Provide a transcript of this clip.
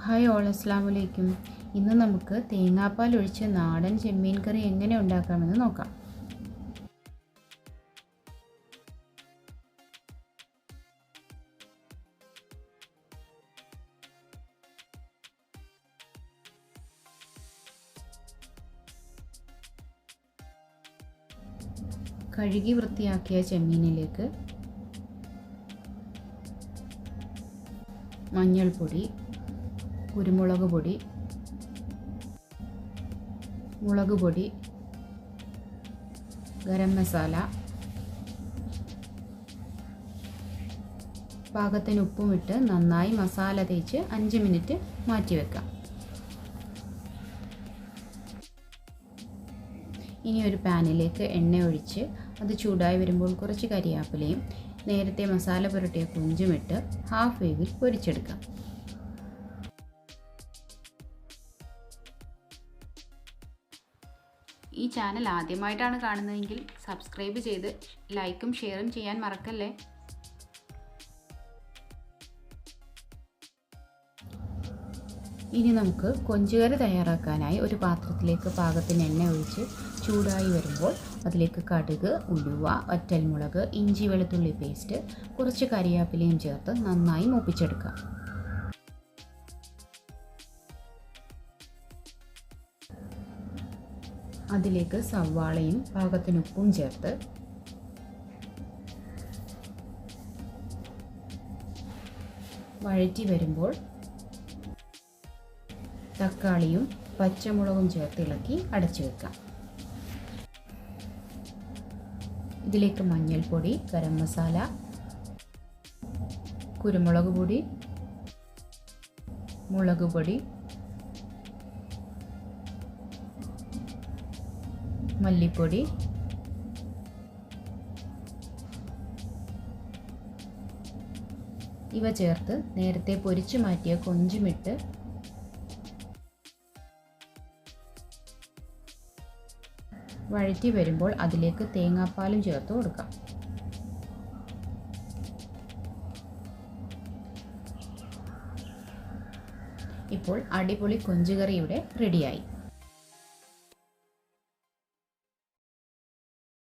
Hi all, അസ്സലാമു അലൈക്കും. ഇന്ന് നമുക്ക് തേങ്ങാപ്പാൽ ഒഴിച്ച് നാടൻ ചെമ്മീൻ കറി എങ്ങനെ ഉണ്ടാക്കാമെന്ന് നോക്കാം. കഴുകി വൃത്തിയാക്കിയ ചെമ്മീനിലേക്ക് മഞ്ഞൾപ്പൊടി, കുരുമുളക് പൊടി, മുളക് പൊടി, ഗരം മസാല, പാകത്തിന് ഉപ്പുമിട്ട് നന്നായി മസാല തേച്ച് 5 മിനിറ്റ് മാറ്റി വെക്കാം. ഇനി ഒരു പാനിലേക്ക് എണ്ണ ഒഴിച്ച് അത് ചൂടായി വരുമ്പോൾ കുറച്ച് കരിയാപ്പിലയും നേരത്തെ മസാല പുരട്ടിയ കൊഞ്ചുമിട്ട് ഹാഫ് വേവിൽ പൊരിച്ചെടുക്കാം. ഈ ചാനൽ ആദ്യമായിട്ടാണ് കാണുന്നതെങ്കിൽ സബ്സ്ക്രൈബ് ചെയ്ത് ലൈക്കും ഷെയറും ചെയ്യാൻ മറക്കല്ലേ. ഇനി നമുക്ക് കൊഞ്ചുകറി തയ്യാറാക്കാനായി ഒരു പാത്രത്തിലേക്ക് പാകത്തിന് എണ്ണ ഒഴിച്ച് ചൂടായി വരുമ്പോൾ അതിലേക്ക് കടുക്, ഉലുവ, വറ്റൽമുളക്, ഇഞ്ചി വെളുത്തുള്ളി പേസ്റ്റ്, കുറച്ച് കരിയാപ്പിലയും ചേർത്ത് നന്നായി മൂപ്പിച്ചെടുക്കാം. അതിലേക്ക് സവാളയും പാകത്തിന് ഉപ്പും ചേർത്ത് വഴറ്റി വരുമ്പോൾ തക്കാളിയും പച്ചമുളകും ചേർത്ത് ഇളക്കി അടച്ചു വെക്കാം. ഇതിലേക്ക് മഞ്ഞൾപ്പൊടി, ഗരം മസാല, കുരുമുളക് പൊടി, മുളക് പൊടി, മല്ലിപ്പൊടി, ഇവ ചേർത്ത് നേരത്തെ പൊരിച്ചു മാറ്റിയ കൊഞ്ചുമിട്ട് വഴറ്റി വരുമ്പോൾ അതിലേക്ക് തേങ്ങാപ്പാലും ചേർത്ത് കൊടുക്കാം. ഇപ്പോൾ അടിപൊളി കൊഞ്ചുകറി ഇവിടെ റെഡിയായി.